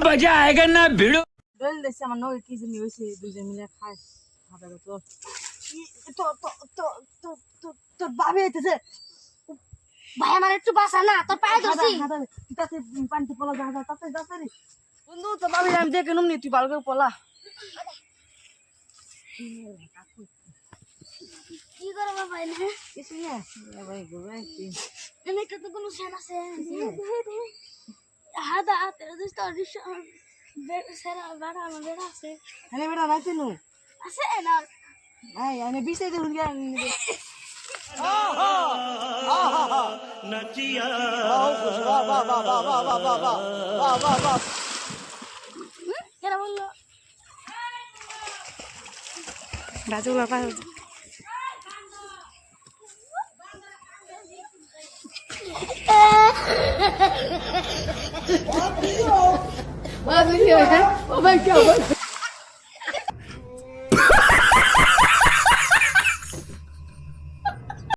मजा आएगा ना भिड़ो বেল দেশে আমার নগে কি জানি হইছে দুইজন মিলে খায় খাবে তো তো তো তো তো তো তোর বাবা আইতেছে ভাই আমার একটু বাসা না তোর পায়ে ধরছি তাতে পানিতে পলা যা যা তাতে যাচ্ছে রে বন্ধু তো বাবা আমি দেখে নুমনি তুই ভালো করে পলা কি করে বাবা এনে কিছু না ভাই গোবাই এনে কত কোনো সেন আছে হাদা তেরে দোস্ত রিশা সেরা বাড়া আমার বেড়া আছে এনে বেটা নাইতে নু আছে না ভাই আমি বিছে দে হুনগা नचिया কেন বললো রাজু বাবা বাবা কি হয় ও ভাই কি হবে